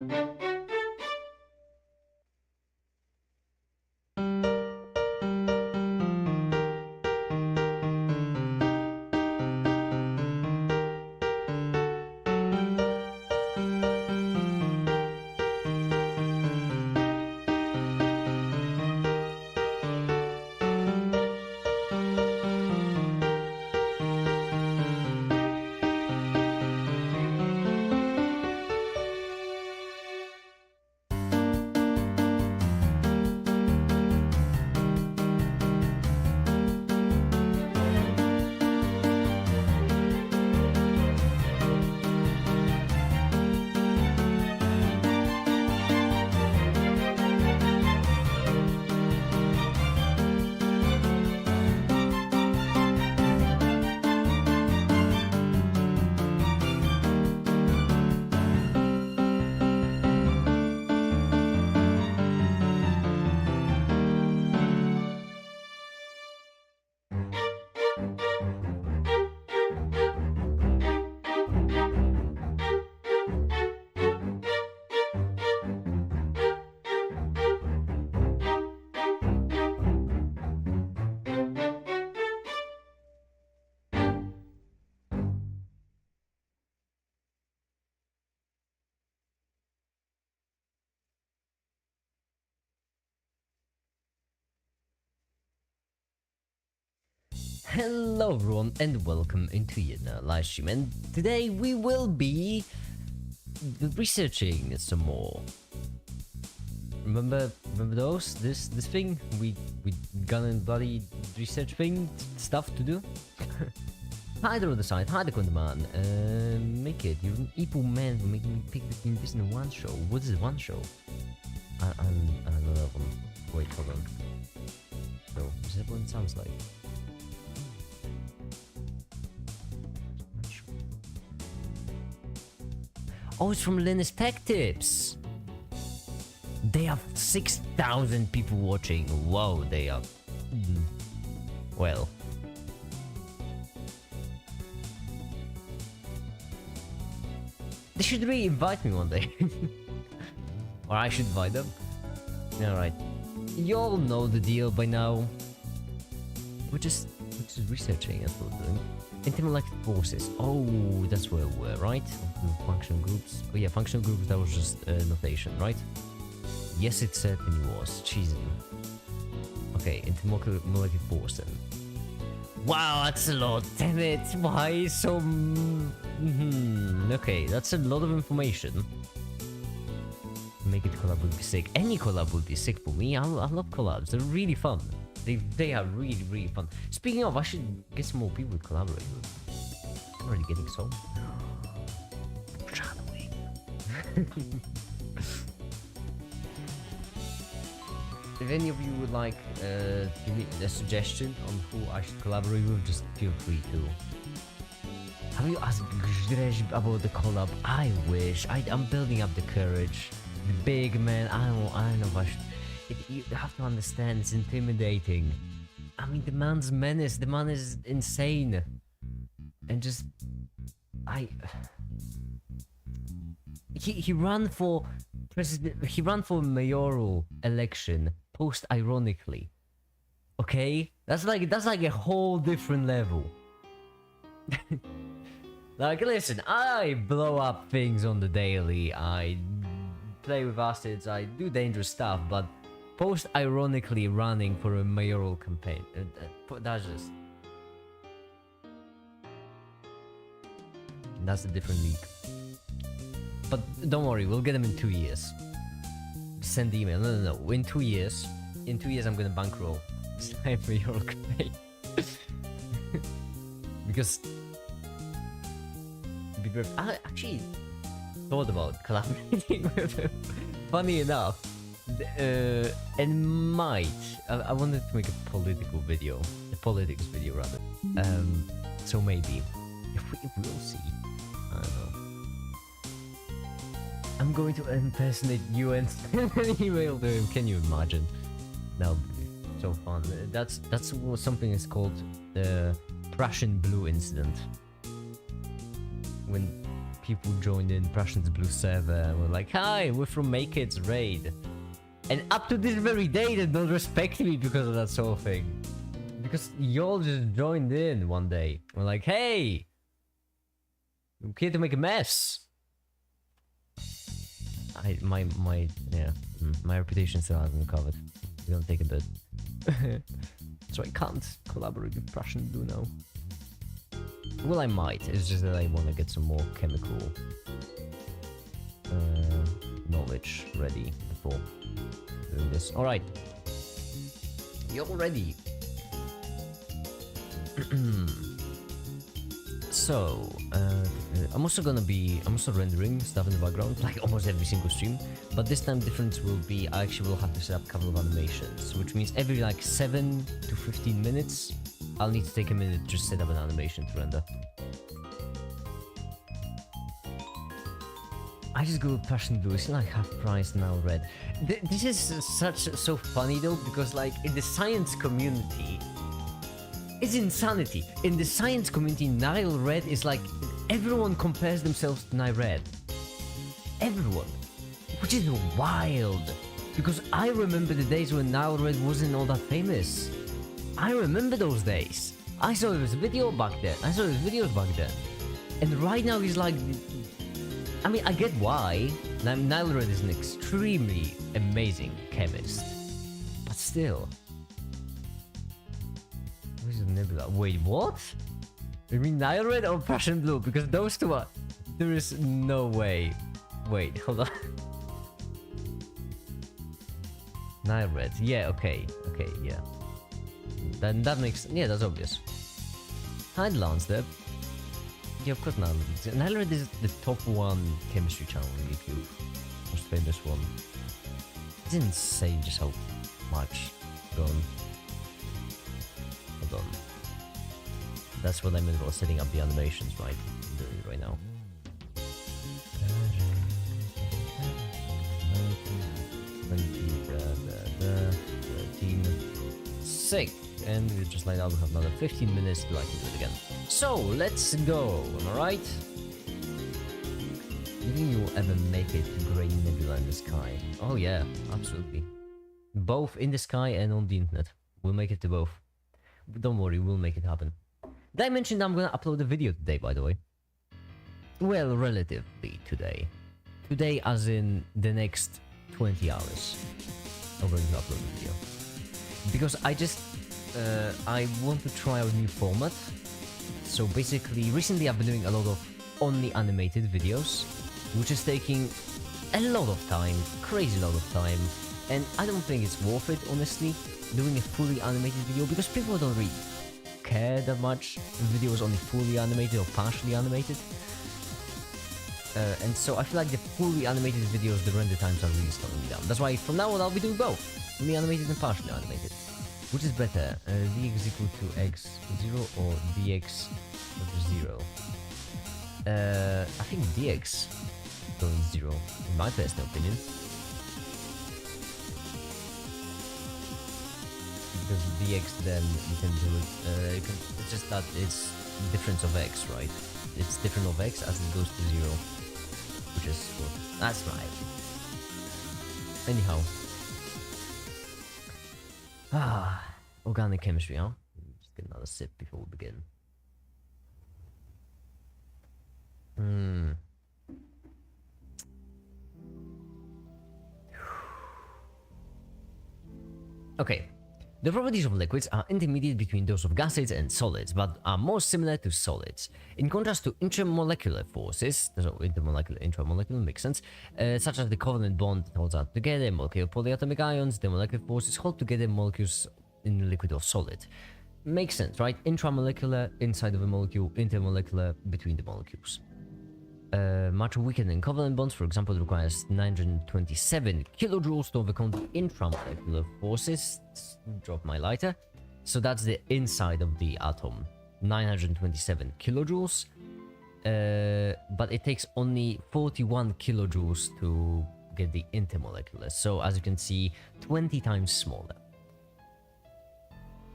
Hello everyone and welcome into another live stream, and today we will be researching some more. Remember those? This thing? We gun and bloody research thing stuff to do? Hi there on the side, hi there on the man. Make it, you're an evil man for making me pick between this and one show. What is one show? I don't know. Wait, hold on. So, is that what it sounds like? Oh, it's from Linus Tech Tips. They have 6,000 people watching. Whoa, they are... Well. They should really invite me one day. Or I should invite them. Alright. You all know the deal by now. We're just researching, that's what we're doing. Intermolecular forces. Oh, that's where we were, right? Functional groups. Oh yeah, functional groups, that was just notation, right? Yes, it certainly was. Jesus. Okay, intermolecular force then. Wow, that's a lot. Damn it. Why so... Okay, that's a lot of information. Make it collab would be sick. Any collab would be sick for me. I love collabs. They're really fun. They are really fun. Speaking of, I should get some more people to collaborate with. I'm already getting so. Shadowing. If any of you would like give me a suggestion on who I should collaborate with, just feel free to. Have you asked Grzegorz about the collab? I wish. I'm building up the courage. The big man. I don't know if I should. You have to understand, it's intimidating. I mean, the man's menace, the man is insane. And just... He ran for president, he ran for mayoral election, post-ironically. Okay? That's like a whole different level. Like, listen, I blow up things on the daily, I play with acids, I do dangerous stuff, but post-ironically running for a mayoral campaign. That's just... That's a different league. But don't worry, we'll get him in 2 years. Send email. No. In 2 years. In 2 years I'm gonna bankroll this mayoral campaign. Because... I actually thought about collaborating with him. Funny enough. And might I wanted to make a political video, a politics video rather. So maybe we'll see. I don't know. I'm going to impersonate you and send an email to him. Can you imagine? That would be so fun. That's something that's called the Prussian Blue incident. When people joined in Prussian's Blue server and were like, "Hi, we're from Make It's Raid." And up to this very day, they don't respect me because of that sort of thing. Because y'all just joined in one day. We're like, "Hey, I'm here to make a mess." My reputation still hasn't recovered. It's gonna take a bit. So I can't collaborate with Prussian Blue now. Well, I might. It's just that I want to get some more chemical knowledge ready before doing this. All right, you're ready. So I'm also rendering stuff in the background, like almost every single stream. But this time difference will be I actually will have to set up a couple of animations, which means every like 7 to 15 minutes, I'll need to take a minute to just set up an animation to render. I just go with Prussian Blue. It's like half price now red. This is so funny though, because like in the science community, it's insanity. In the science community, Nile Red is like everyone compares themselves to Nile Red. Everyone, which is wild. Because I remember the days when Nile Red wasn't all that famous. I remember those days. I saw his video back then. I saw his videos back then. And right now he's like... I mean, I get why. Nile Red is an extremely amazing chemist. But still... Where's the nebula? Wait, what? You mean Nile Red or Prussian Blue? Because those two are... There is no way. Wait, hold on. Nile Red. Yeah, okay. Okay, yeah. Then that makes... Yeah, that's obvious. Hi, Lance there. Yeah, of course Nile Red is the top 1 chemistry channel on YouTube. Most famous one. It's insane just how much gone. Hold on. That's what I meant about setting up the animations, right? I'm doing it right now. Sick. And we just like that, we have another 15 minutes till I can do it again. So let's go, alright? Do you think you'll ever make it to Grey Nebula in the sky? Oh yeah, absolutely. Both in the sky and on the internet. We'll make it to both. But don't worry, we'll make it happen. Did I mention that I'm gonna upload a video today, by the way? Well, relatively today. Today as in the next 20 hours. I'm going to upload a video. Because I want to try out a new format. So basically, recently I've been doing a lot of only animated videos, which is taking a lot of time, crazy lot of time, and I don't think it's worth it, honestly, doing a fully animated video, because people don't really care that much if the video is only fully animated or partially animated. And so I feel like the fully animated videos, the render times are really slowing me down. That's why from now on I'll be doing both, fully animated and partially animated. Which is better, dx is equal to x0 or dx equal to 0? I think dx going 0, in my personal opinion. Because dx then you can do it, it's just that it's difference of x, right? It's different of x as it goes to 0. Which is cool. That's right. Anyhow. Organic chemistry, huh? Just get another sip before we begin. Okay. The properties of liquids are intermediate between those of gases and solids, but are more similar to solids. In contrast to intermolecular forces, so intermolecular, intramolecular makes sense, such as the covalent bond that holds out together molecular polyatomic ions, the molecular forces hold together molecules in a liquid or solid. Makes sense, right? Intramolecular, inside of a molecule, intermolecular, between the molecules. Much weaker than covalent bonds, for example, it requires 927 kilojoules to overcome the intramolecular forces. Drop my lighter. So that's the inside of the atom, 927 kilojoules. But it takes only 41 kilojoules to get the intermolecular. So as you can see, 20 times smaller.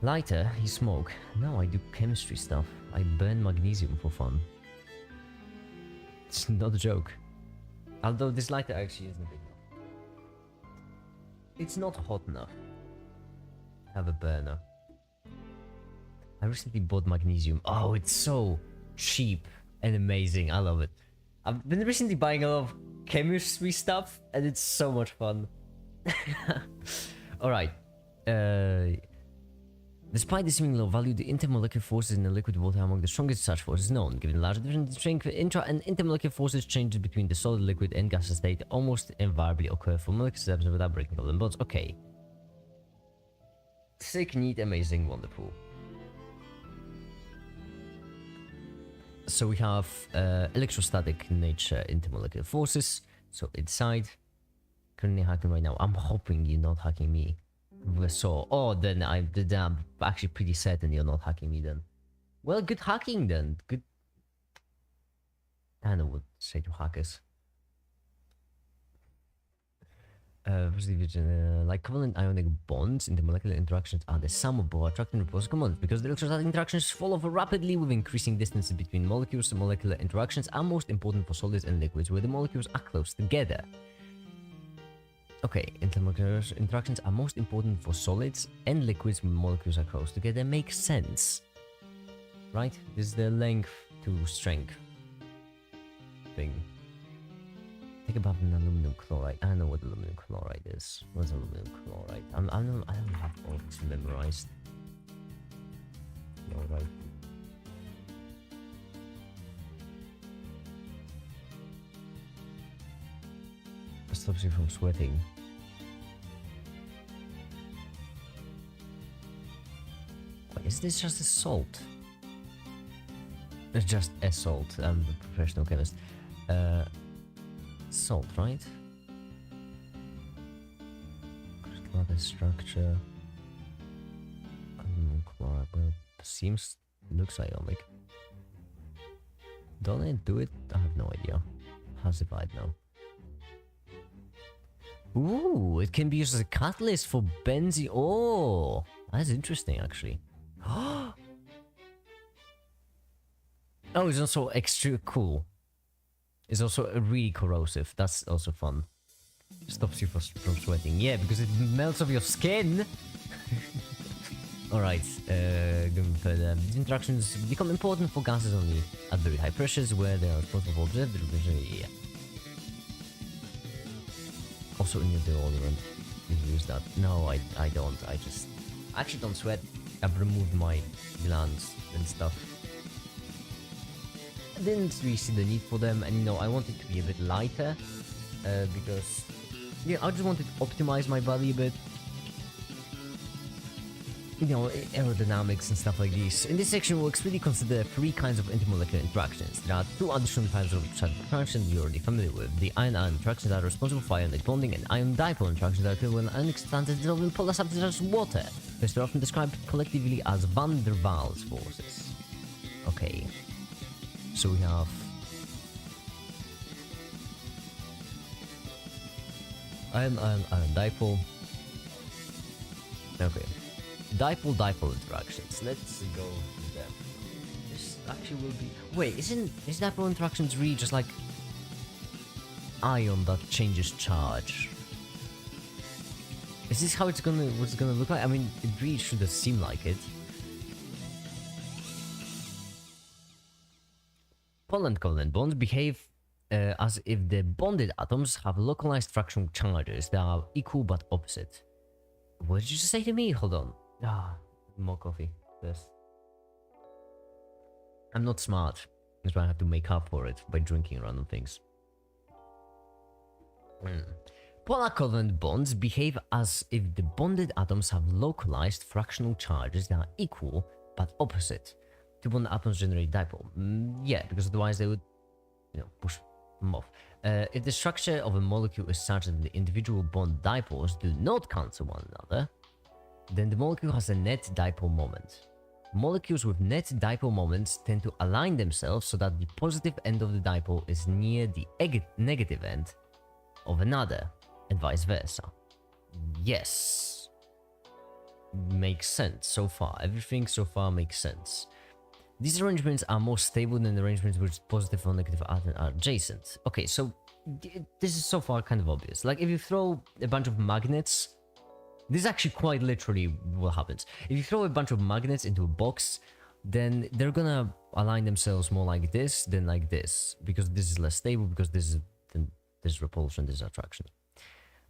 Lighter, you smoke. No, I do chemistry stuff. I burn magnesium for fun. It's not a joke. Although this lighter actually isn't big enough. It's not hot enough. Have a burner. I recently bought magnesium. Oh, it's so cheap and amazing. I love it. I've been recently buying a lot of chemistry stuff, and it's so much fun. Alright. Despite the seeming low value, the intermolecular forces in the liquid water are among the strongest such forces known. Given the large difference in strength, intra and intermolecular forces changes between the solid, liquid, and gaseous state almost invariably occur for molecular systems without breaking covalent bonds. Okay. Sick, neat, amazing, wonderful. So we have electrostatic nature intermolecular forces. So inside, currently hacking right now. I'm hoping you're not hacking me. So, oh, then I'm actually pretty certain you're not hacking me then. Well, good hacking then. Good. I don't know what to say to hackers. Like covalent ionic bonds, intermolecular interactions are the sum of both attracting and repulsive components. Because the electrostatic interactions follow rapidly with increasing distances between molecules, the molecular interactions are most important for solids and liquids where the molecules are close together. Okay, intermolecular interactions are most important for solids and liquids when molecules are close together. Makes sense. Right? This is the length to strength thing. Think about an aluminum chloride. I don't know what aluminum chloride is. What's aluminum chloride? I don't have all this memorized. Alright. Stops you from sweating. Wait, is this just a salt? It's just a salt. I'm a professional chemist. Salt, right? Crystal structure. Chloride. Well, seems looks ionic. Don't it do it? I have no idea. How's if I'd know? Ooh, it can be used as a catalyst for benzene. Oh, that's interesting, actually. Oh, it's also extra cool. It's also really corrosive. That's also fun. Stops you from sweating. Yeah, because it melts off your skin. Alright, going further. These interactions become important for gases only at very high pressures where they are responsible for observed. Yeah. Also in your deodorant, you use that. No, I don't. I actually don't sweat. I've removed my glands and stuff. I didn't really see the need for them, and you know, I want it to be a bit lighter, because yeah, I just wanted to optimize my body a bit. You know, aerodynamics and stuff like this. In this section, we'll explicitly consider 3 kinds of intermolecular interactions. There are 2 additional types of interactions you're already familiar with. The ion-ion interactions that are responsible for ionic bonding, and ion-dipole interactions that occur when ionic substances dissolve in polar substances such as water. These are often described collectively as van der Waals forces. Okay. So we have... ion-dipole. Okay. Dipole-dipole interactions. Let's go with them. This actually will be... Wait, is dipole interactions really just like ion that changes charge? Is this how what's it gonna look like? I mean, it really should seem like it. Pole and covalent bonds behave as if the bonded atoms have localized fractional charges that are equal but opposite. What did you just say to me? Hold on. Ah, more coffee first. I'm not smart. That's why I have to make up for it by drinking random things. Polar covalent bonds behave as if the bonded atoms have localized fractional charges that are equal but opposite. Two bonded atoms generate dipole. Yeah, because otherwise they would, you know, push them off. If the structure of a molecule is such that the individual bond dipoles do not cancel one another, then the molecule has a net dipole moment. Molecules with net dipole moments tend to align themselves so that the positive end of the dipole is near the negative end of another, and vice versa. Yes. Makes sense so far. Everything so far makes sense. These arrangements are more stable than arrangements which positive or negative atoms are adjacent. Okay, so this is so far kind of obvious. Like if you throw a bunch of magnets, this is actually quite literally what happens. If you throw a bunch of magnets into a box, then they're gonna align themselves more like this than like this, because this is less stable, because this is repulsion, this is attraction.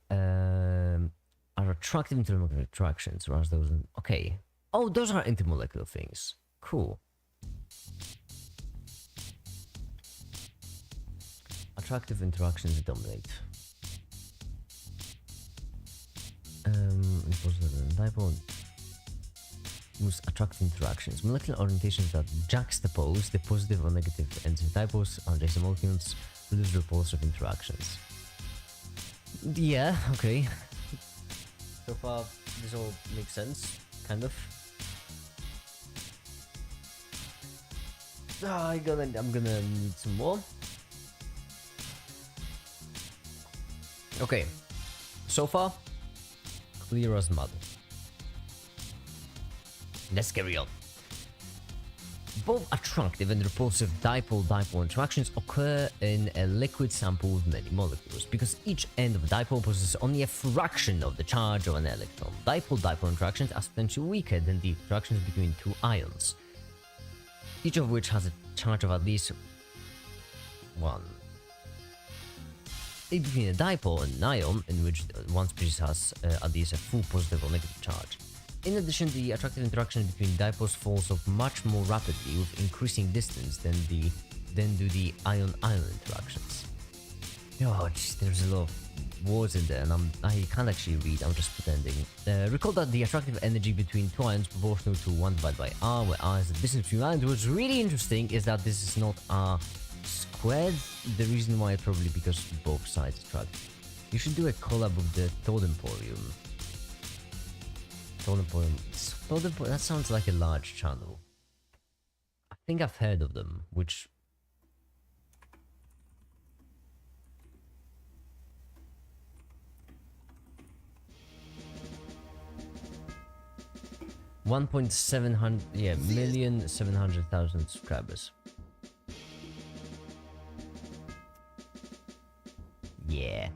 Are attractive intermolecular attractions, whereas those... Okay. Oh, those are intermolecular things. Cool. Attractive interactions dominate. Dipole most attractive interactions. Molecular orientations that juxtapose the positive or negative ends of dipoles on adjacent molecules produce repulsive interactions. Yeah, okay. So far, this all makes sense, kind of. I'm gonna need some more. Okay, so far, clear as mud. Let's carry on. Both attractive and repulsive dipole-dipole interactions occur in a liquid sample with many molecules, because each end of a dipole possesses only a fraction of the charge of an electron. Dipole-dipole interactions are substantially weaker than the interactions between two ions, each of which has a charge of at least 1. Between a dipole and an ion, in which one species has at least a full positive or negative charge. In addition, the attractive interaction between dipoles falls off much more rapidly with increasing distance than do the ion-ion interactions. Oh, geez, there's a lot of words in there, and I can't actually read. I'm just pretending. Recall that the attractive energy between two ions is proportional to 1 divided by r, where r is the distance between ions. What's really interesting is that this is not r squared. The reason why, probably because both sides attract. You should do a collab with the Todemporium. Todemporium, that sounds like a large channel. I think I've heard of them, which... million 700,000 subscribers. Yeah.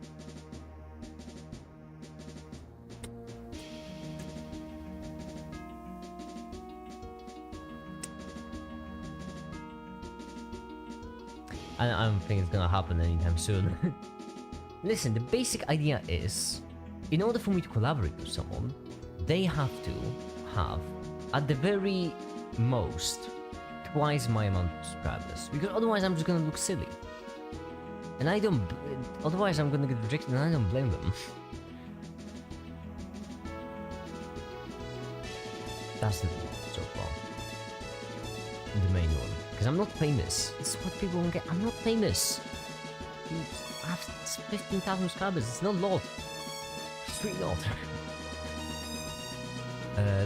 I don't think it's gonna happen anytime soon. Listen, the basic idea is, in order for me to collaborate with someone, they have to have, at the very most, twice my amount of subscribers. Because otherwise I'm just gonna look silly. And I don't... Otherwise I'm gonna get rejected, and I don't blame them. That's the so far. The main one. Because I'm not famous. This is what people won't get. I'm not famous. I have 15,000 subscribers. It's not a lot. It's really not.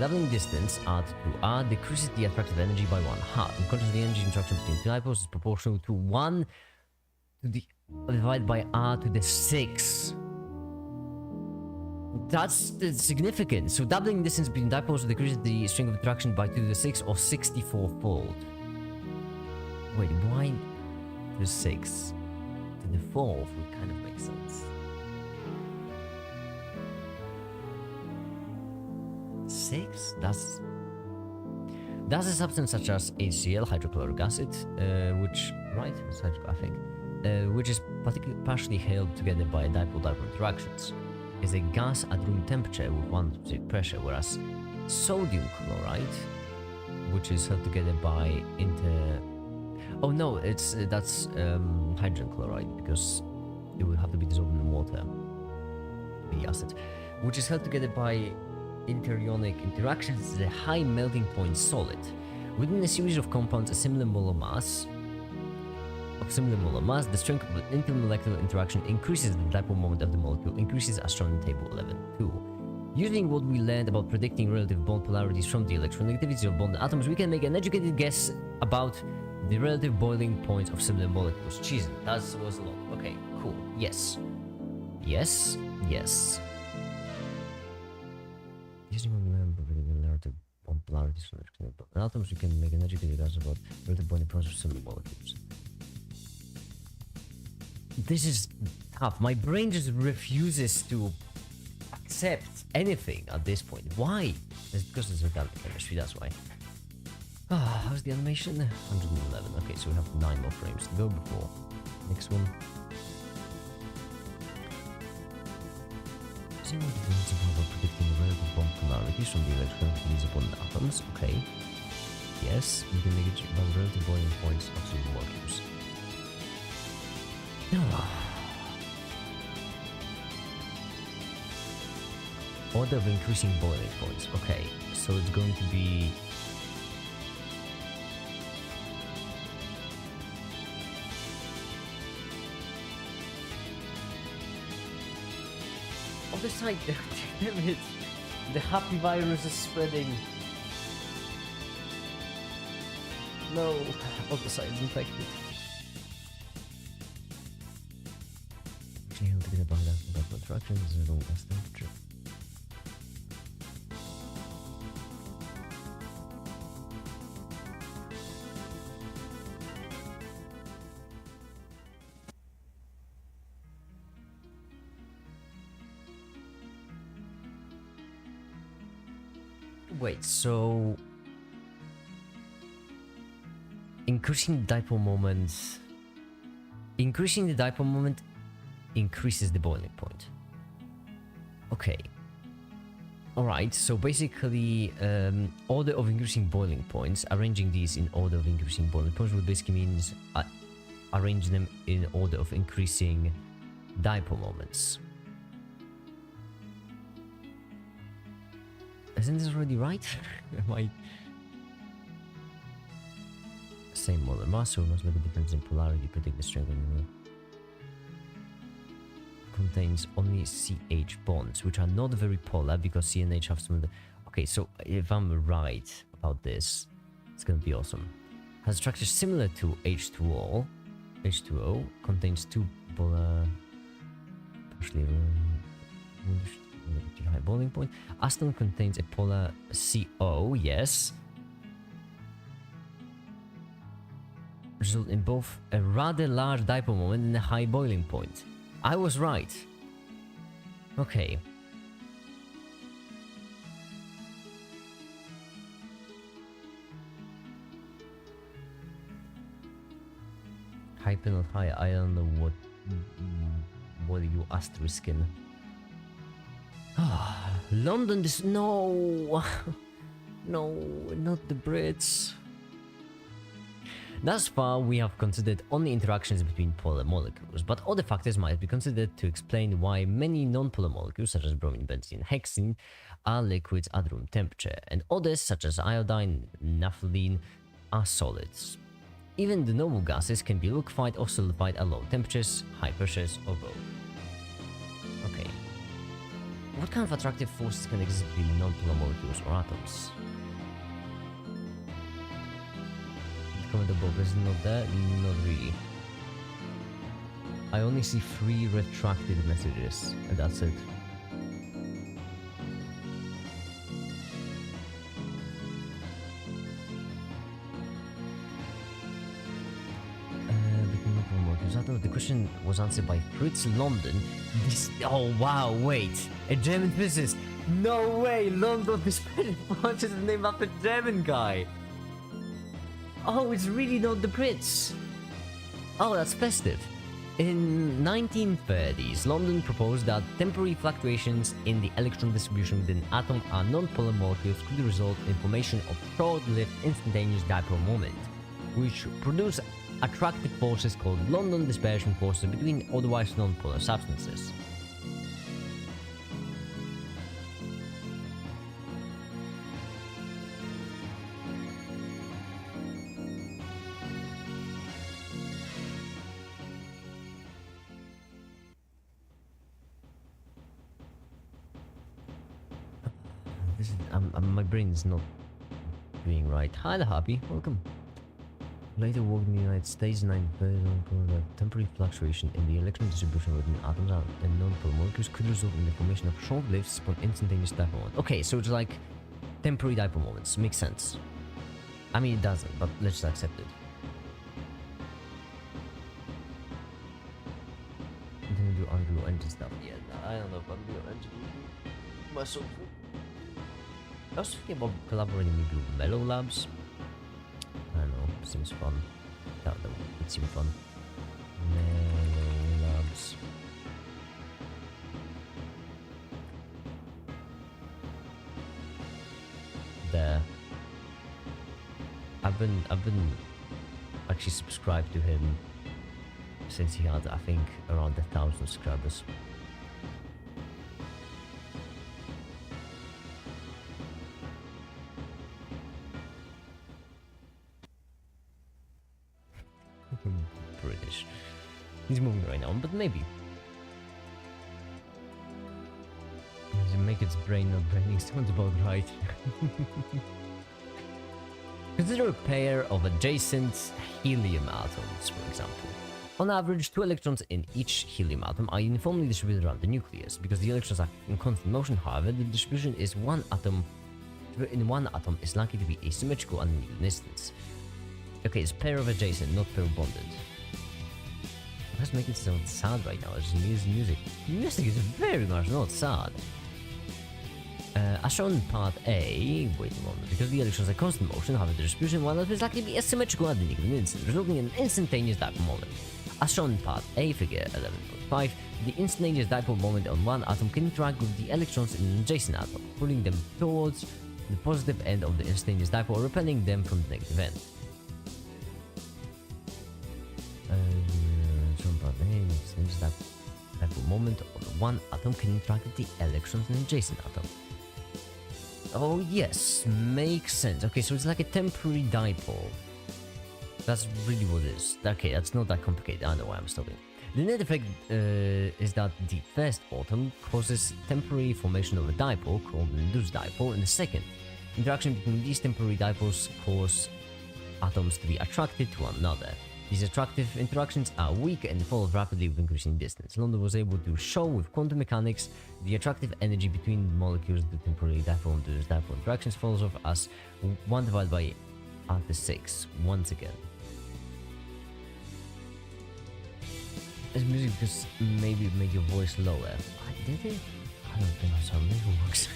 Doubling distance r to r decreases the attractive energy by 1/2. In contrast, the energy interaction between two dipoles is proportional to 1 to the divided by r to the 6. That's significant. So doubling distance between dipoles decreases the string of interaction by 2 to the 6 or 64-fold. Wait, why to the 6 to the 4th would kind of make sense. 6? That's a substance such as HCl, hydrochloric acid, which, right, it's I think, which is partially held together by dipole-dipole interactions, is a gas at room temperature with one specific pressure, whereas sodium chloride, which is held together by Oh no, that's hydrogen chloride, because it would have to be dissolved in water, the acid, which is held together by interionic interactions, is a high melting point solid. Within a series of compounds of similar molar mass, the strength of an intermolecular interaction increases the dipole moment of the molecule, increases as shown in table 11.2. Using what we learned about predicting relative bond polarities from the electronegativities of bonded atoms, we can make an educated guess about the relative boiling points of similar molecules. Jeez, that was a lot. Okay, cool. Yes. Yes. Yes. Using what we learned about predicting relative bond polarities from the atoms. You can make energetic regards about relative boiling points of similar molecules. This is tough. My brain just refuses to accept anything at this point. Why? It's because it's organic chemistry, that's why. How's the animation? 111. Okay, so we have 9 more frames to go before next one. See what the principle of predicting the relative bond polarities from the electron release upon the atoms. Okay. Yes, we can make it about relative boiling points of certain molecules. Order of increasing boiling points. Okay, so it's going to be... Other side, damn it! The happy virus is spreading. No, other side is infected. Actually, I'm thinking about contraction is a long gas temperature. Wait, so increasing the dipole moment increases the boiling point. Okay. Alright, so basically order of increasing boiling points, arranging these in order of increasing boiling points would basically means arrange them in order of increasing dipole moments. Isn't this already right? Am I... Same molar mass, so must make a difference in polarity, predict the strength of the... Contains only CH bonds, which are not very polar because C and H have some... Okay, so if I'm right about this, it's gonna be awesome. Has a structure similar to H2O. H2O contains 2 polar... partially... high boiling point. Acetone contains a polar CO, yes. Result in both a rather large dipole moment and a high boiling point. I was right. Okay. High penalty high. I don't know what you asterisking. London, this... No! No, not the Brits. Thus far, we have considered only interactions between polar molecules, but other factors might be considered to explain why many non-polar molecules, such as bromine, benzene, and hexene, are liquids at room temperature, and others, such as iodine, naphthalene, are solids. Even the noble gases can be liquefied or solidified at low temperatures, high pressures, or both. Okay. What kind of attractive forces can exist between non-polar molecules or atoms? The comment above is not there? Not really. I only see 3 retracted messages, and that's it. The question was answered by Fritz London. This... Oh wow, wait. A German physicist. No way, London is the name after a German guy. Oh, it's really not the Brits. Oh, that's festive. In 1930s, London proposed that temporary fluctuations in the electron distribution within an atom and non-polar molecules could result in formation of short-lived instantaneous dipole moment, which produce attractive forces called London dispersion forces between otherwise non-polar substances. My brain is not doing right. Hi there, Happy. Welcome. Later worked in the United States, and temporary fluctuation in the electron distribution within atoms and non-polar molecules could result in the formation of short-lived but instantaneous dipole moment. Okay, so it's like temporary dipole moments. Makes sense. I mean, it doesn't, but let's just accept it. Didn't do Unreal Engine stuff yet. I don't know if Unreal Engine myself. I was thinking about collaborating maybe with Mellow Labs. I don't know, seems fun. That would seem fun. Mellow Labs. There. I've been actually subscribed to him since he had, I think, around 1,000 subscribers. British. He's moving right now, but maybe. To make its brain not braining sounds about right. Consider a pair of adjacent helium atoms, for example. On average, 2 electrons in each helium atom are uniformly distributed around the nucleus. Because the electrons are in constant motion, however, the distribution is in one atom is likely to be asymmetrical and an instance. Okay, it's pair of adjacent, not pair bonded. Let's make it sound sad right now. It's music. Music is very much not sad. As shown in part A, wait a moment, because the electrons are constant motion, however, the distribution one is likely to be asymmetrical at any given instant, resulting in an instantaneous dipole moment. As shown in part A, figure 11.5, the instantaneous dipole moment on one atom can interact with the electrons in an adjacent atom, pulling them towards the positive end of the instantaneous dipole or repelling them from the negative end. Dipole moment on one atom can interact with the electrons in an adjacent atom. Oh yes, makes sense. Okay, so it's like a temporary dipole. That's really what it is. Okay, that's not that complicated. I know why I'm stopping. The net effect is that the first atom causes temporary formation of a dipole called an induced dipole, and the second interaction between these temporary dipoles cause atoms to be attracted to one another. These attractive interactions are weak and fall rapidly with increasing distance. London was able to show with quantum mechanics the attractive energy between molecules. The temporary dipole and induced dipole interactions follows off as 1 divided by after 6 once again. It's music because maybe it made your voice lower. Did it? I don't think that's how music works.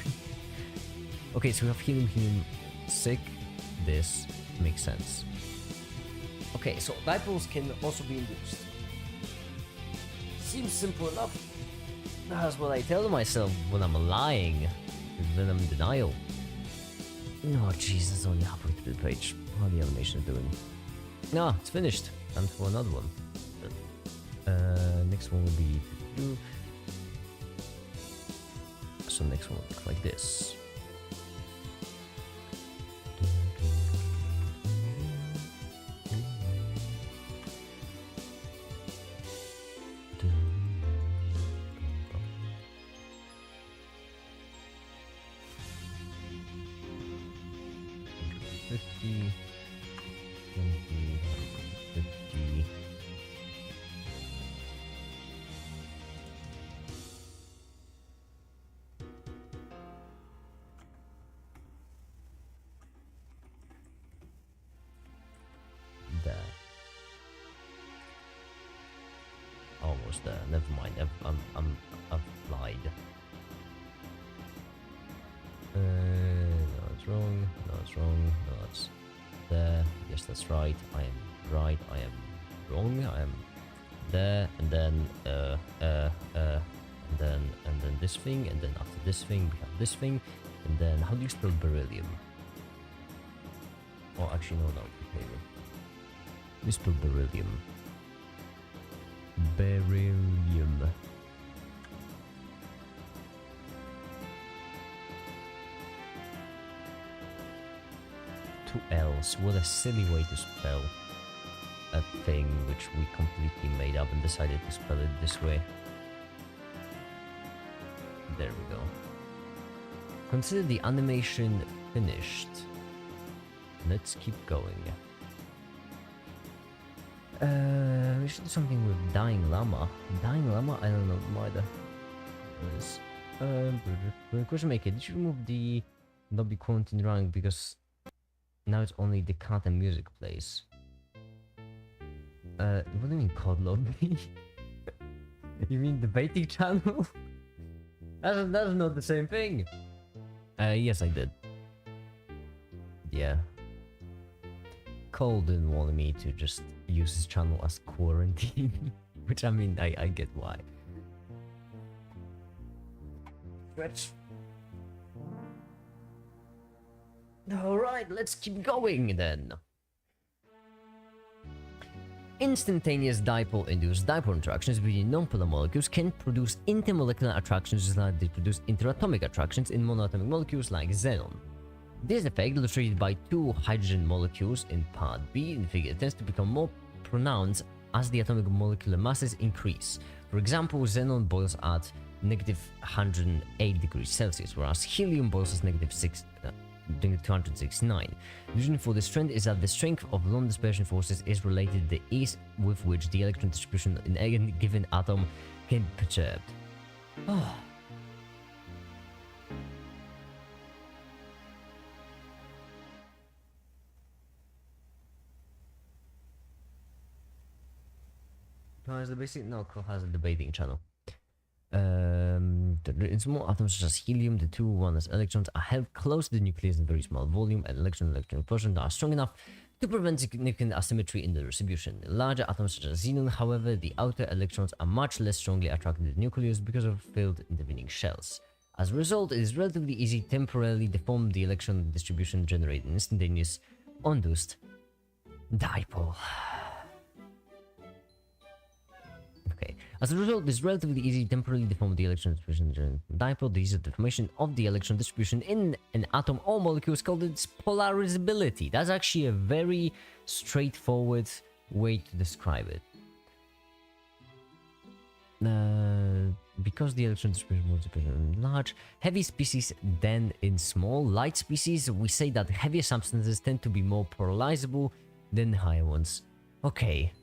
Okay, so we have helium, sick. This makes sense. Okay, so dipoles can also be induced. Seems simple enough. That's what I tell myself when I'm lying, when I'm in denial. Oh jeez, it's only halfway through the page. How the animation is doing? No, it's finished. Time for another one. Next one will be... So next one will look like this. Almost there. Never mind. I've lied. No, it's wrong. No, it's wrong. No, that's there. Yes, that's right. I am right. I am wrong. I am there, and then and then this thing, and then after this thing we have this thing, and then how do you spell beryllium? Oh, actually no. Okay, you spell beryllium. Beryllium. Two L's. What a silly way to spell a thing which we completely made up and decided to spell it this way. There we go. Consider the animation finished. Let's keep going. We should do something with Dying Llama. Dying Llama? I don't know either. Question maker, did you remove the not be quarantined rank because now it's only the cat and music plays. What do you mean COD lobby? You mean the baiting channel? That's not the same thing. Yes, I did. Yeah. Cole didn't want me to just use his channel as quarantine. Which, I mean, I get why. Stretch. Alright, let's keep going then. Instantaneous dipole-induced dipole interactions between non-polar molecules can produce intermolecular attractions just like they produce interatomic attractions in monoatomic molecules like xenon. This effect, illustrated by two hydrogen molecules in part B in the figure, tends to become more pronounced as the atomic molecular masses increase. For example, xenon boils at -108 degrees Celsius, whereas helium boils at -269. The reason for this trend is that the strength of lone dispersion forces is related to the ease with which the electron distribution in a given atom can be perturbed. Oh. Has the basic no, has a debating channel. In small atoms such as helium, the two valence electrons are held close to the nucleus in very small volume, and electron repulsion are strong enough to prevent significant asymmetry in the distribution. In larger atoms such as xenon, however, the outer electrons are much less strongly attracted to the nucleus because of filled intervening shells. As a result, it is relatively easy to temporarily deform the electron distribution, generating instantaneous induced dipole. Okay. As a result, it's relatively easy to temporarily deform the electron distribution during dipole. The ease of deformation of the electron distribution in an atom or molecule is called its polarizability. That's actually a very straightforward way to describe it. Because the electron distribution moves in large, heavy species than in small, light species, we say that heavier substances tend to be more polarizable than higher ones. Okay.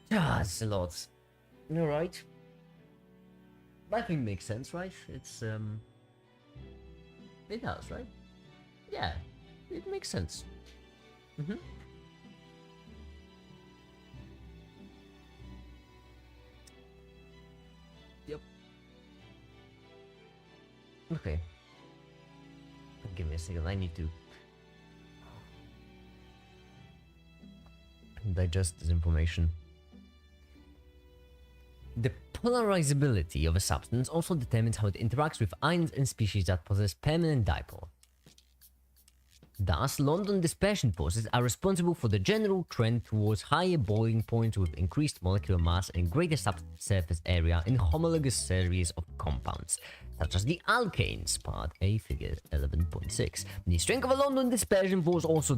That's a lot. Alright. I think it makes sense, right? It's, it does, right? Yeah, it makes sense. Yep. Okay. Give me a second, I need to digest this information. The polarizability of a substance also determines how it interacts with ions and species that possess permanent dipole. Thus, London dispersion forces are responsible for the general trend towards higher boiling points with increased molecular mass and greater subsurface area in homologous series of compounds, such as the alkanes, part A, figure 11.6. The strength of a London dispersion force also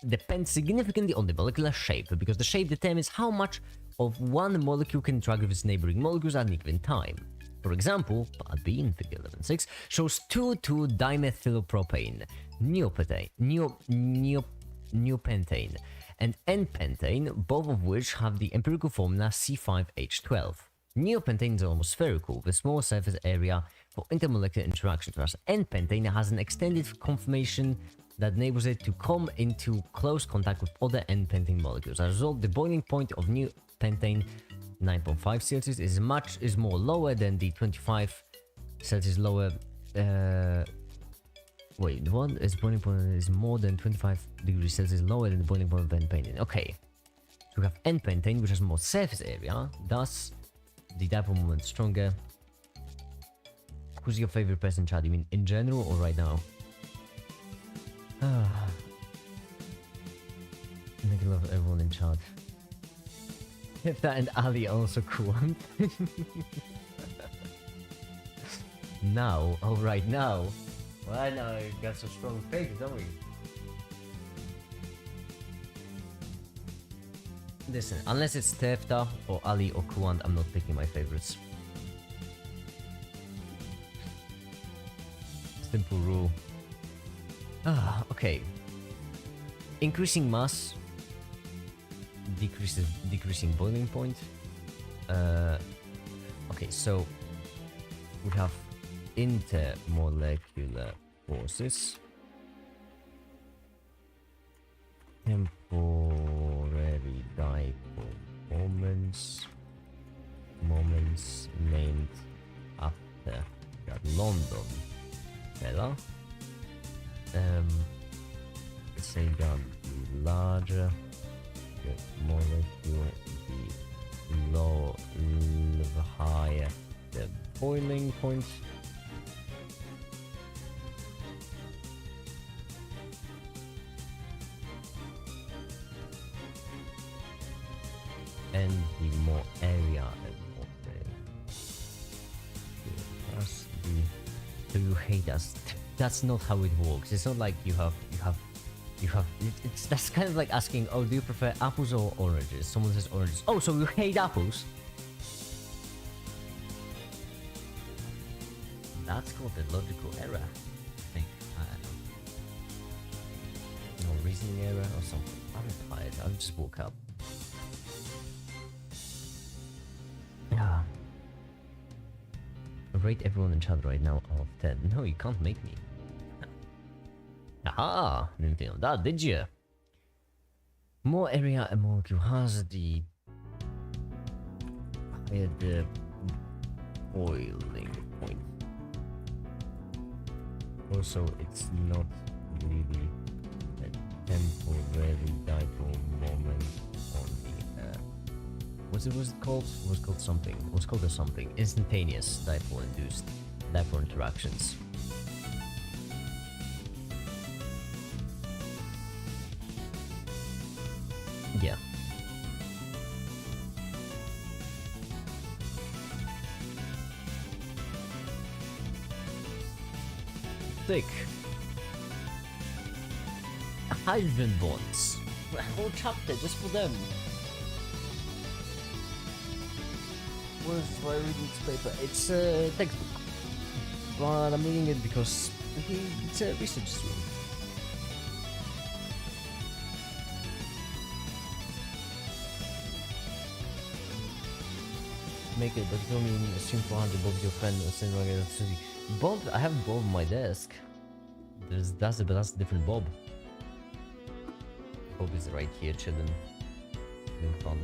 depends significantly on the molecular shape, because the shape determines how much of one molecule can interact with its neighboring molecules at any given time. For example, part B in figure 11.6 shows 2,2-dimethylpropane, neopentane, and N-pentane, both of which have the empirical formula C5H12. Neopentane is almost spherical, with a small surface area for intermolecular interactions, whereas N-pentane has an extended conformation that enables it to come into close contact with other N-pentane molecules. As a result, the boiling point of neopentane 9.5 Celsius is more lower than the 25 Celsius lower. Wait, the one is boiling point is more than 25 degrees Celsius lower than the boiling point of N-pentane. Okay, so we have N-pentane, which has more surface area, thus the dipole moment stronger. Who's your favorite person, Chad? You mean in general or right now? Make love everyone in chat. If that and Ali also cool. Now, oh right now. Well, I know you got some strong faith, don't we? Listen, unless it's Tefta or Ali or Kuwant, I'm not picking my favorites. Simple rule. Okay. Increasing mass decreasing boiling point. Okay, so we have intermolecular forces. Temporary dipole moments named after that London fella. Let's say that the larger the molecule, the higher the boiling point. And the more area and more that's the so you hate us. That's not how it works. It's not like you have it's that's kind of like asking, oh, do you prefer apples or oranges? Someone says oranges. Oh, so you hate apples? That's called a logical error, I think. I don't know. No reasoning error or something. I'm tired. I just woke up. Yeah. Rate everyone in chat right now out of 10. No, you can't make me. Aha! Didn't think of that, did you? More area a molecule has, the higher the boiling point. Also, it's not really a temporary dipole moment on the was it called? It was called something. It was called something. Instantaneous dipole induced dipole interactions. Yeah. Thick. Hydrogen bonds. A whole chapter just for them. Why reading this paper? It's a textbook. But I'm reading it because it's a research stream. Make it, but you don't even assume 400 Bob your friend and send regular Susie. Bob, I have Bob on my desk. That's a different Bob. Bob is right here chilling. Having fun.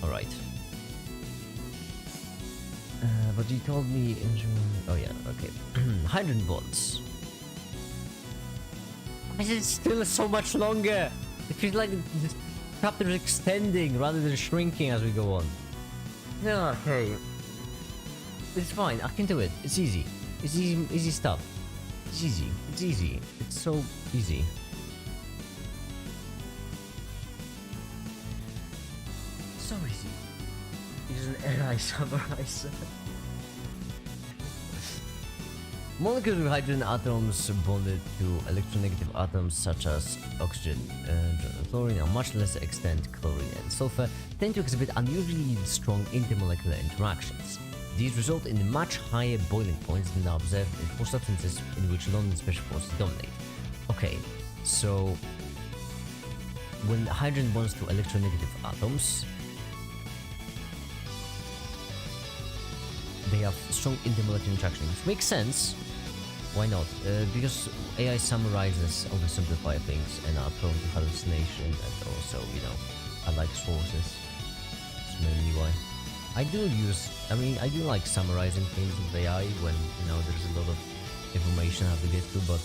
Alright. But you told me oh yeah, okay. Hydrogen bonds. Why is it still so much longer? It feels like this chapter is extending rather than shrinking as we go on. No, okay. It's fine, I can do it. It's easy. It's easy stuff. It's easy. It's easy. It's so easy. So easy. Use an AI summarizer. Molecules with hydrogen atoms bonded to electronegative atoms such as oxygen and chlorine, or much less extent chlorine and sulfur, tend to exhibit unusually strong intermolecular interactions. These result in much higher boiling points than are observed for substances in which London special forces dominate. Okay, so when hydrogen bonds to electronegative atoms, they have strong intermolecular interaction, which makes sense. Why not? Because AI summarizes, oversimplify things, and are prone to hallucination, and also, you know, unlike sources. That's mainly why. I do like summarizing things with AI when, you know, there's a lot of information I have to get through, but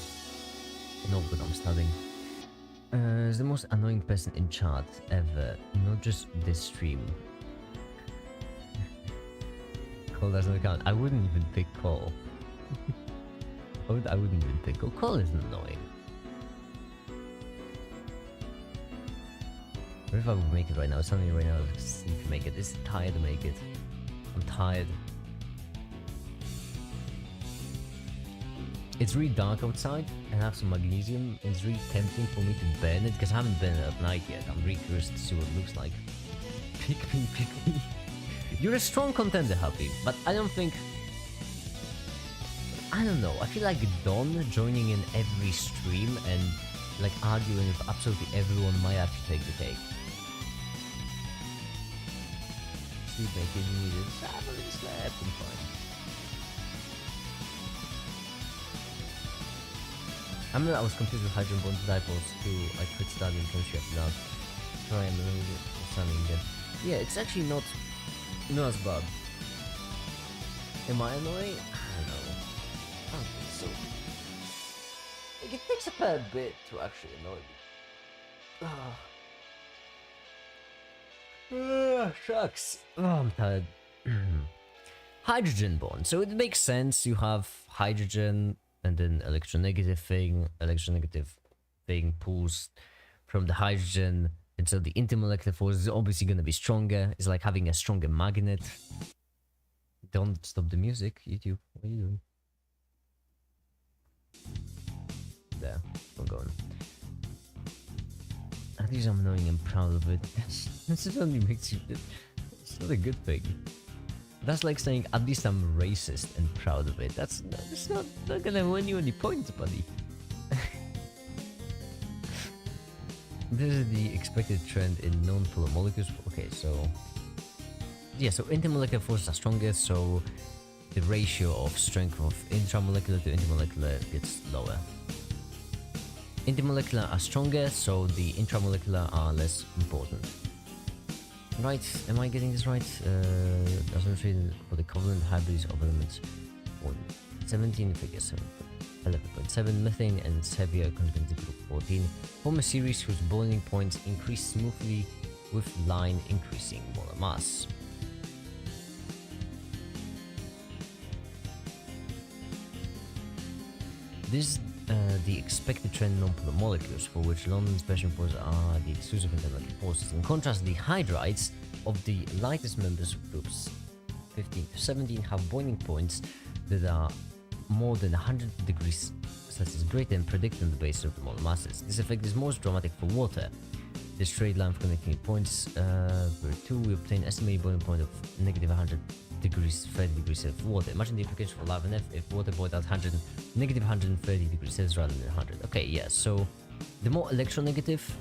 not when I'm studying. Is the most annoying person in chat ever, not just this stream. Cole doesn't count. I wouldn't even pick Cole. I wouldn't even pick Cole. Cole is annoying. What if I would make it right now? It's telling me right now I just need to make it. It's tired to make it. I'm tired. It's really dark outside and I have some magnesium. It's really tempting for me to burn it because I haven't burned it at night yet. I'm really curious to see what it looks like. Pick me, pick me. You're a strong contender, Happy, but I don't think... I don't know, I feel like Don joining in every stream and like arguing with absolutely everyone might actually take the cake. Sleep making needed. I've already slept, I'm fine. I remember I was confused with hydrogen bond dipoles too. I quit studying chemistry after that. Try and studying again. Yeah, it's actually not as bad. Am I annoying? I don't know. I don't think so. Like, it takes a fair bit to actually annoy me. Shucks. Oh, I'm tired. Hydrogen bond. So it makes sense. You have hydrogen and then electronegative thing pulls from the hydrogen, and so the intermolecular force is obviously going to be stronger. It's like having a stronger magnet. Don't stop the music, YouTube. What are you doing? There, we're going. At least I'm annoying and proud of it. This only makes you... It's not a good thing. That's like saying, at least I'm racist and proud of it. That's not gonna win you any points, buddy. This is the expected trend in non-polar molecules. Okay, so... Yeah, so intermolecular forces are stronger, so the ratio of strength of intramolecular to intermolecular gets lower. Intermolecular are stronger, so the intramolecular are less important. Right, am I getting this right? Demonstrated for the covalent hybrids of elements 17, figure 11.7, methane and its heavier content in group 14 form a series whose boiling points increase smoothly with line increasing molar mass. This is the expected trend in non-polar molecules, for which London's pressure forces are the exclusive intermolecular forces. In contrast, the hydrides of the lightest members of groups 15 to 17 have boiling points that are more than 100 degrees Celsius greater and predicting the base of the molar masses. This effect is most dramatic for water. The straight line of connecting points per 2, we obtain an estimated boiling point of negative 100 degrees, 30 degrees Celsius for water. Imagine the implication for lava and if water boiled at negative 130 degrees Celsius rather than 100. Okay, yeah, so the more electronegative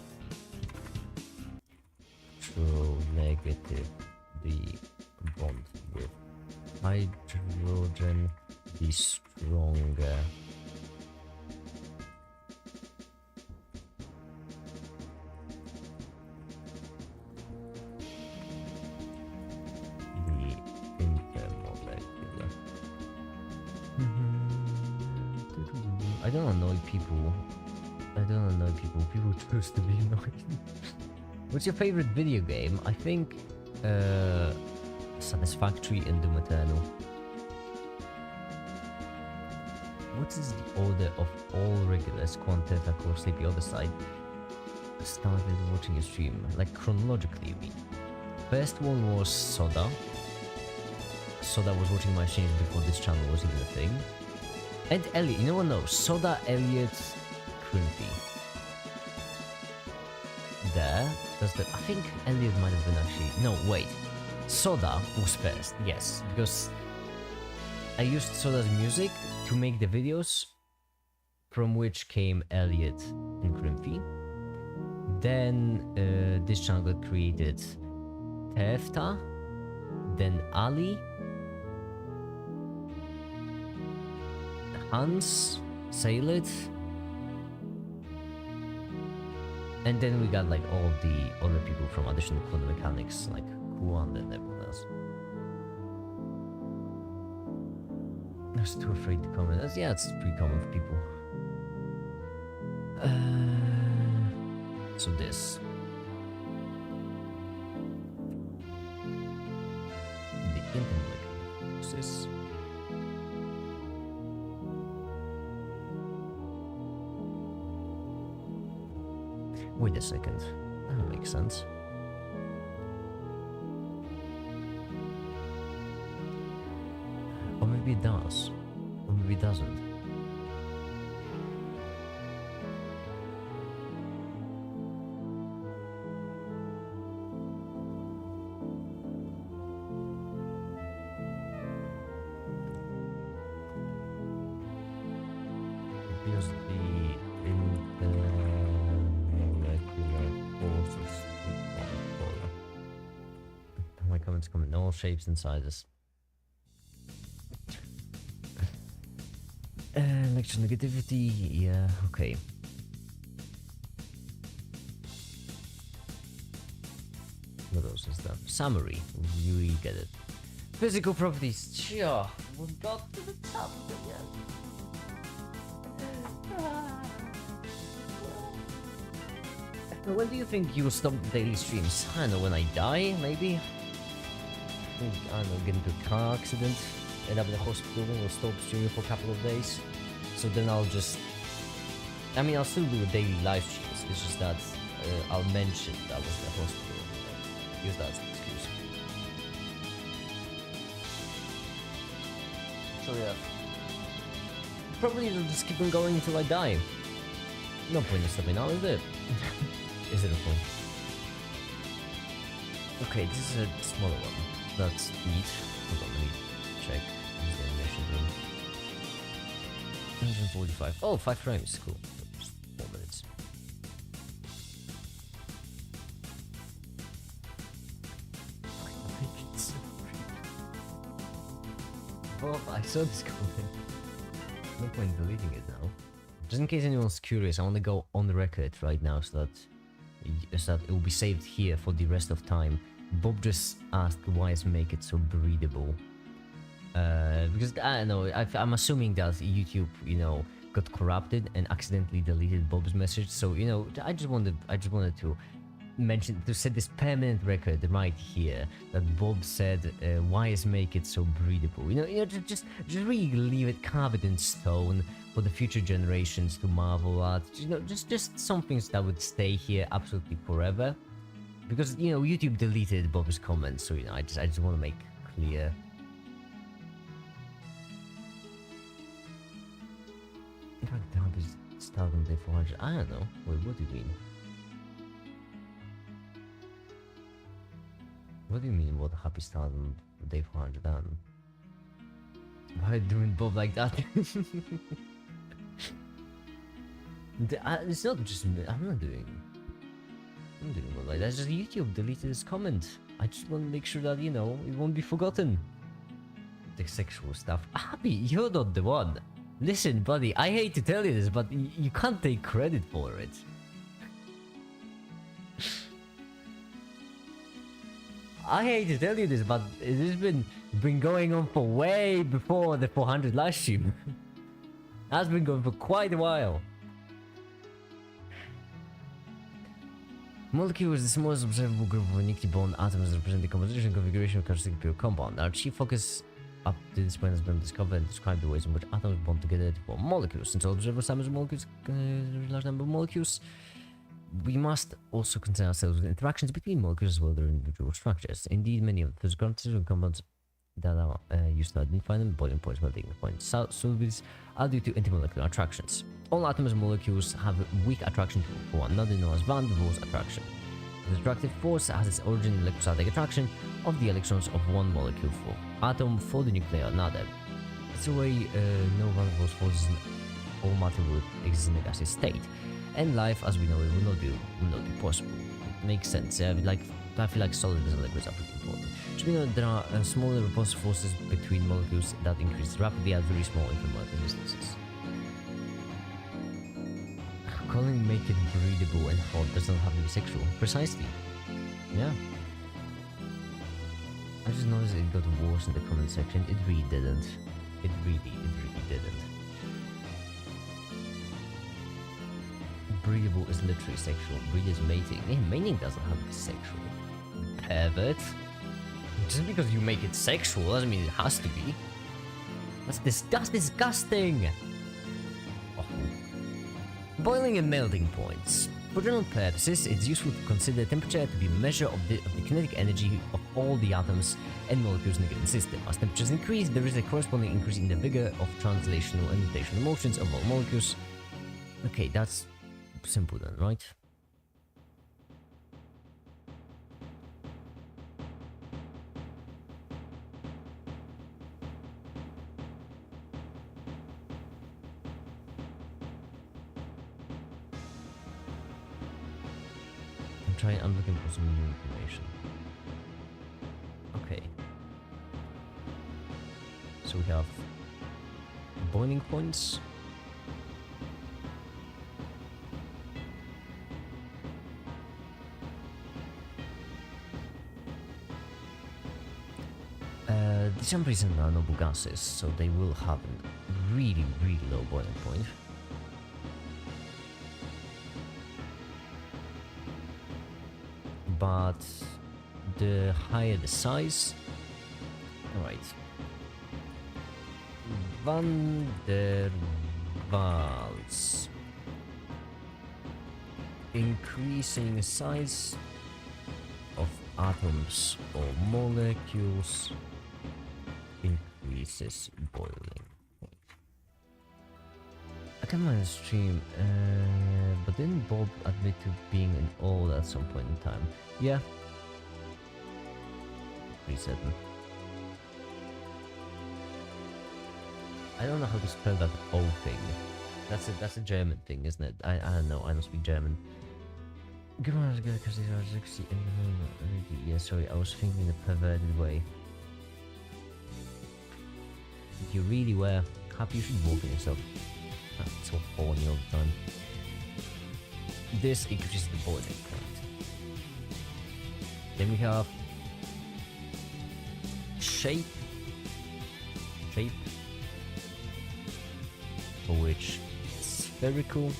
the bond with hydrogen, the stronger I don't annoy people. People choose to be annoyed. What's your favorite video game? I think Satisfactory and Doom Eternal. What is the order of all regulars? Quantet, Aqua, Sleepy, other side. I started watching a stream, like chronologically, you mean. First one was Soda. Soda was watching my streams before this channel was even a thing. And Elliot, you know what? No, Soda, Elliot, Crimpy. There. That's the. I think Elliot might have been actually. No, wait. Soda was first, yes, because I used Soda's music to make the videos, from which came Elliot and Crimpy. Then this channel got created. Tefta, then Ali, Hans, Sailed, and then we got like all of the other people from additional quantum mechanics, like Kuan and everyone else. I was too afraid to comment. Yeah, it's pretty common for people. So this. The intermolecular forces. Wait a second. That makes sense. Or maybe it does. Or maybe it doesn't. Because the intermolecular forces are polar. My comments come in all shapes and sizes. Electronegativity, yeah, okay. What else is that? Summary, you get it. Physical properties, sure. We got to the top again. When do you think you will stop daily streams? I don't know, when I die, maybe? I don't know, get into a car accident, end up in the hospital, or stop streaming for a couple of days. So then I'll just... I mean, I'll still do the daily live streams, it's just that I'll mention that I was in the hospital. Use that as an excuse. So yeah. Probably it'll just keep on going until I die. No point in stopping now, is it? Is it a point? Okay, this is a smaller one. That's neat. Hold on, let me check. Use the animation room. 145. Oh, 5 frames. Cool. Just 4 minutes. Well, I saw this comment. No point in deleting it now. Just in case anyone's curious, I want to go on the record right now so that it will be saved here for the rest of time. Bob just asked why is make it so breathable. Because I don't know, I'm assuming that YouTube, you know, got corrupted and accidentally deleted Bob's message. So you know, I just wanted to mention, to set this permanent record right here, that Bob said why is make it so breathable. You know, just really leave it carved in stone for the future generations to marvel at. You know, just some things that would stay here absolutely forever. Because you know, YouTube deleted Bob's comments, so you know, I just want to make clear. In fact, the hub is started on day 400. I don't know. Wait, what do you mean? What do you mean? What happy start on day 400? Why doing Bob like that? It's not just me. I'm doing Bob like that. It's just YouTube deleted his comment. I just want to make sure that, you know, it won't be forgotten. The sexual stuff. Happy, you're not the one. Listen, buddy, I hate to tell you this, but you can't take credit for it. I hate to tell you this, but it has been going on for way before the 400 live stream. That's been going for quite a while. Molecule is the smallest observable group of uniquely bound atoms representing the composition and configuration of characteristic pure compound. Our chief focus up to this point has been discovered and describe the ways in which atoms bond together to form molecules. Since all observable samples of molecules, large number of molecules, we must also concern ourselves with interactions between molecules as well as their individual structures. Indeed, many of the physical constituent compounds that are used to identify them, boiling points, melting points, solids, are due to intermolecular attractions. All atoms and molecules have a weak attraction to one another, known as van der Waals attraction. The attractive force has its origin in electrostatic attraction of the electrons of one molecule for atom for the nuclei of another. It's a way no van der Waals forces all matter would exist in a gaseous state, and life as we know it will not be possible. It makes sense. I feel like solid and liquids are pretty important. So we know there are smaller repulsive forces between molecules that increase rapidly at very small intermolecular distances. Calling make it breathable and hot does not have to be sexual. Precisely. Yeah. I just noticed it got worse in the comment section. It really didn't. It really didn't. Breathable is literally sexual. Breathe is mating. Yeah, mating doesn't have to be sexual. Pervert. Just because you make it sexual doesn't mean it has to be. That's disgusting. Oh. Boiling and melting points. For general purposes, it's useful to consider temperature to be a measure of the kinetic energy of all the atoms and molecules in a given system. As temperatures increase, there is a corresponding increase in the vigor of translational and rotational motions of all molecules. Okay, that's simple then, right? I'm looking for some new information. Okay. So we have boiling points. These some reason are noble gases, so they will have a really, really low boiling point. But the higher the size, alright. Van der Waals. Increasing size of atoms or molecules increases boiling point. I can manage stream, but didn't Bob admit to being an old at some point in time? Yeah. Pretty certain. I don't know how to spell that O thing. That's a German thing, isn't it? I don't know. I don't speak German. Because these are 60 in the yeah, sorry, I was thinking in a perverted way. If you really were happy, you should walk in yourself. That's so horny all the time. This increases the boiling point. Then we have shape, for which spherical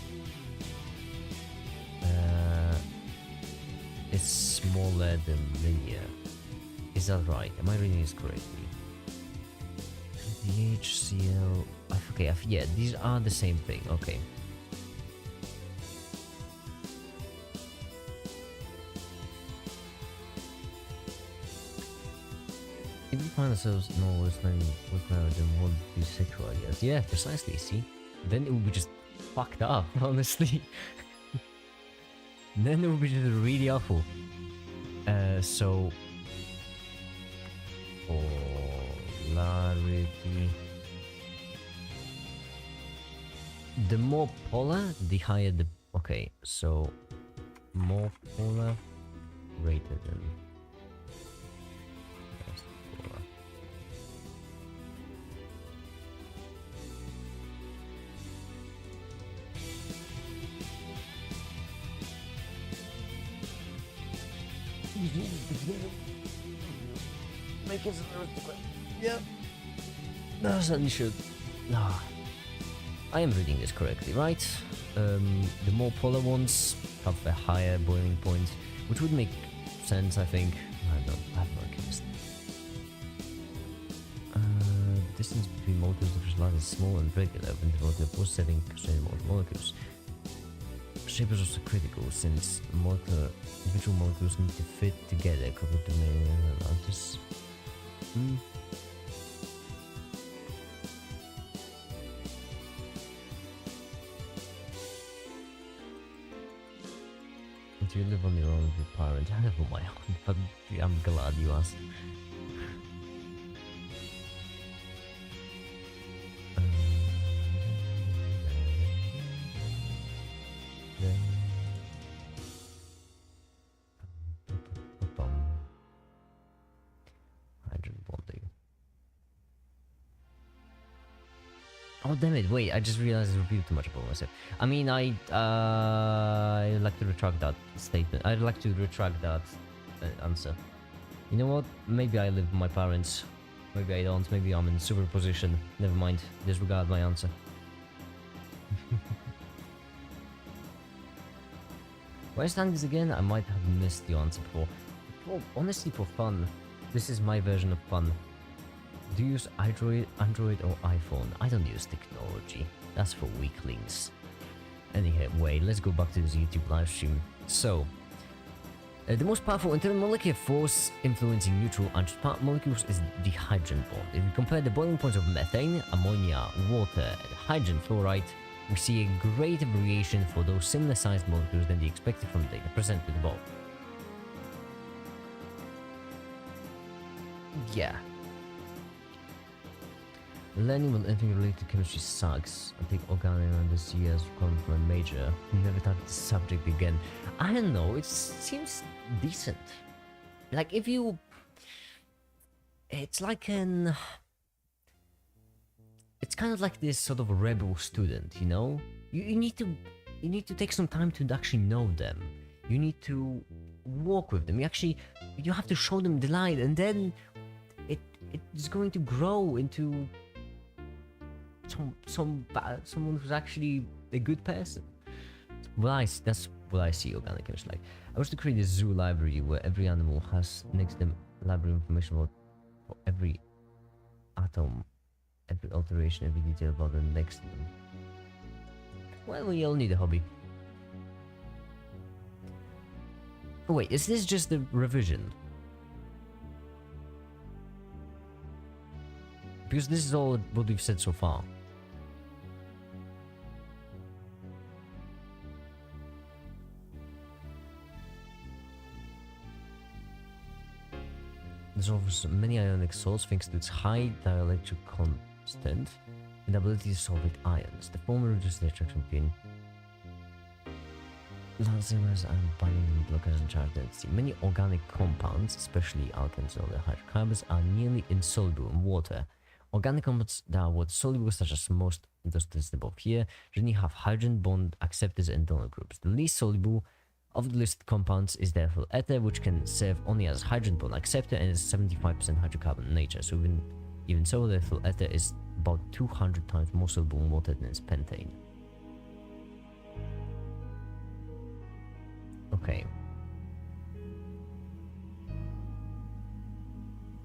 is smaller than linear. Is that right? Am I reading this correctly? The HCl. Okay, yeah, these are the same thing. Okay. If we find ourselves no worse than with marriage, then we'll be sexual, I guess. Yeah, precisely. See, then it would be just fucked up, honestly. Then it would be just really awful. So polarity. The more polar, the higher the. Okay, so more polar, greater than. Less polar. Make it yeah. No, certainly should. No. I am reading this correctly, right? The more polar ones have a higher boiling point, which would make sense, I think. I don't know, I have no chemist. Distance between molecules of light is small and regular when devoted to force setting constrained molecules. Shape is also critical since individual molecules need to fit together compared to many others. Do you live on your own with your parents? I live on my own, but I'm glad you asked. Hydrogen bonding. Oh damn it! Wait, I just realized I repeated too much about myself. I mean, I'd like to retract that statement. I'd like to retract that answer. You know what? Maybe I live with my parents. Maybe I don't. Maybe I'm in superposition. Never mind. Disregard my answer. Why stand this again? I might have missed the answer before. Well, honestly, for fun, this is my version of fun. Do you use Android or iPhone? I don't use technology. That's for weaklings. Anyway, let's go back to this YouTube livestream. So, the most powerful intermolecular force influencing neutral and molecules is the hydrogen bond. If we compare the boiling points of methane, ammonia, water, and hydrogen fluoride, we see a greater variation for those similar sized molecules than the expected from the data presented above. Yeah. Learning about anything related to chemistry sucks. I think organic around this year has gone from a major. Never touched the subject again. I don't know, it seems decent. Like if you... It's like an... It's kind of like this sort of rebel student, you know? You need to take some time to actually know them. You need to walk with them. You have to show them the light, and then it's going to grow into someone who's actually a good person. That's what I see organic chemistry like. I wish to create a zoo library where every animal has next to them library information about for every atom, every alteration, every detail about them next to them. Well, we all need a hobby. Oh wait, is this just the revision? Because this is all what we've said so far. This offers many ionic salts thanks to its high dielectric constant and ability to solve with ions. The former reduces the attraction between lasers and binding blockers and charge density. Many organic compounds, especially alkanes and other hydrocarbons, are nearly insoluble in water. Organic compounds that are water soluble, such as most those above here, generally have hydrogen bond acceptors and donor groups. The least soluble of the listed compounds is therefore ether, which can serve only as hydrogen bond acceptor and is 75% hydrocarbon in nature. So even so, therefore ether is about 200 times more soluble in water than its pentane. Okay.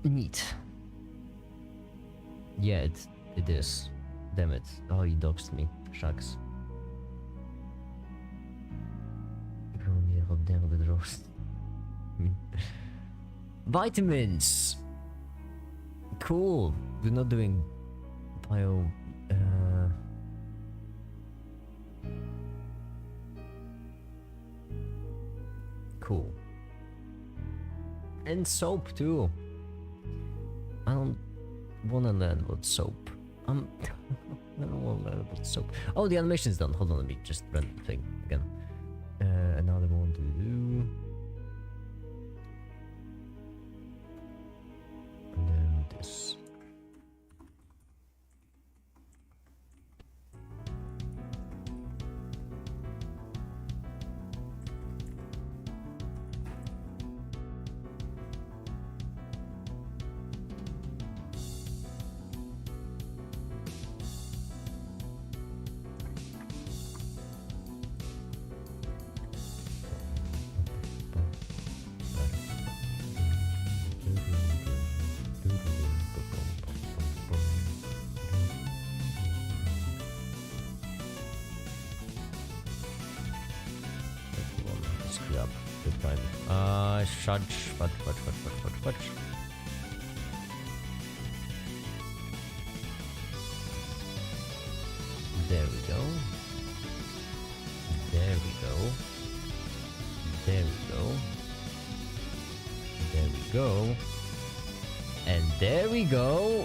Neat. Yeah, it is. Damn it. Oh, he doxed me. Shucks. Vitamins! Cool. We're not doing bio... Cool. And soap too. I don't wanna learn about soap. I don't wanna learn about soap. Oh, the animation's done. Hold on, let me just run the thing again. Another one to do. And then this. Scrub. Good time. Fudge. There we go. There we go. There we go. There we go. And there we go.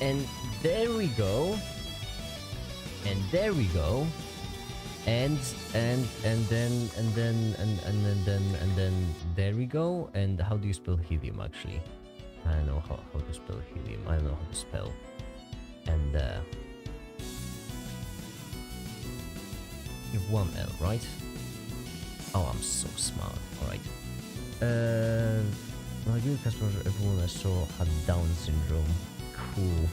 And there we go. And there we go. And then there we go. And how do you spell helium actually? I don't know how to spell helium. I don't know how to spell. And you have one L, right? Oh, I'm so smart. Alright. When I grew customer, everyone I saw had Down syndrome. Cool.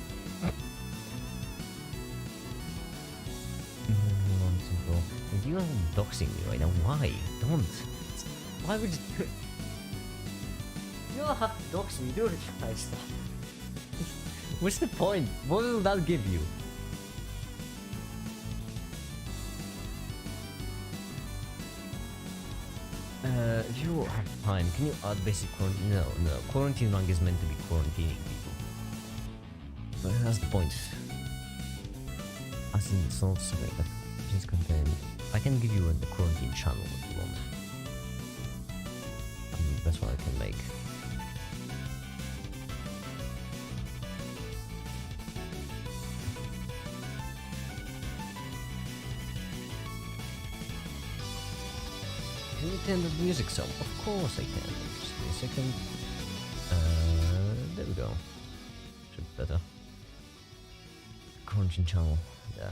You are doxing me right now. Why? Don't. Why would you do it? You don't have to dox me. Do it, guys. What's the point? What will that give you? If you have time, can you add basic quarantine? No. Quarantine rank is meant to be quarantining people. But that's the point. As in, it's not something that just contain. I can give you a quarantine channel if you want. That's what I can make. Can you turn the music some? Of course I can. Just give me a second. There we go. Should be better. punching channel. Yeah,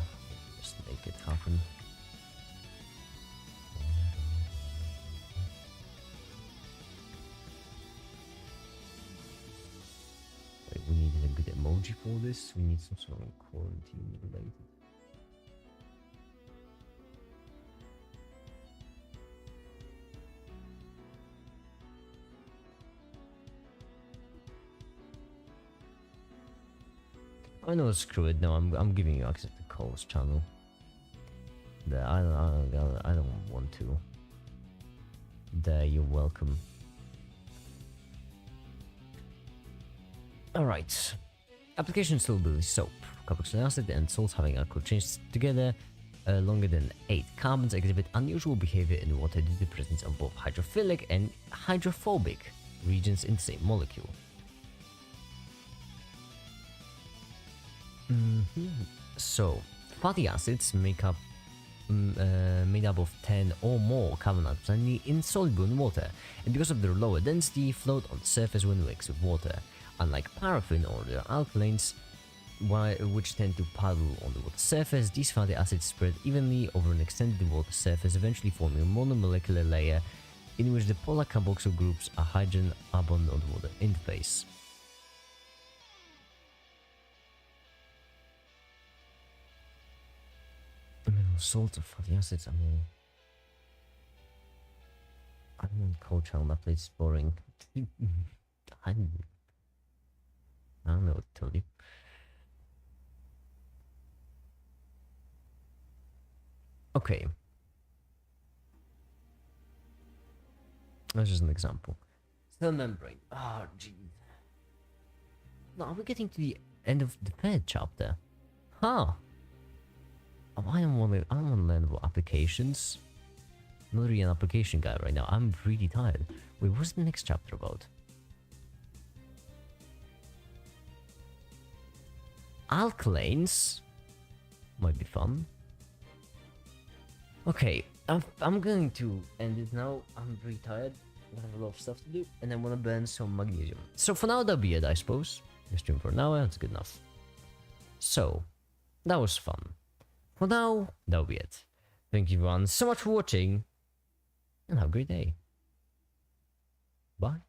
just make it happen. Wait, we needed a good emoji for this. We need some sort of quarantine related. I know, screw it. No, I'm giving you access to Cole's channel. I don't want to. There, you're welcome. Alright. Application solubility soap. Carboxylic acid and salts having alcohol chains together longer than 8 carbons exhibit unusual behavior in water due to the presence of both hydrophilic and hydrophobic regions in the same molecule. So, fatty acids make up made up of 10 or more carbon atoms and insoluble in water, and because of their lower density, float on the surface when mixed with water. Unlike paraffin or their alkylanes, which tend to puddle on the water surface, these fatty acids spread evenly over an extended water surface, eventually forming a monomolecular layer in which the polar carboxyl groups are hydrogen are bonded on the water interface. Salts of fatty acids. I don't want cold channel. That place is boring. I don't know what to tell you. Okay. That's just an example. Cell membrane. Oh, jeez. No, are we getting to the end of the third chapter? Huh. Oh, I don't want to learn about applications. I'm not really an application guy right now. I'm really tired. Wait, what's the next chapter about? Alkylanes might be fun. Okay, I'm going to end it now. I'm really tired. I have a lot of stuff to do, and I want to burn some magnesium. So for now, that'll be it, I suppose. I stream for an hour. That's good enough. So that was fun. For now, that'll be it. Thank you everyone so much for watching, and have a great day. Bye.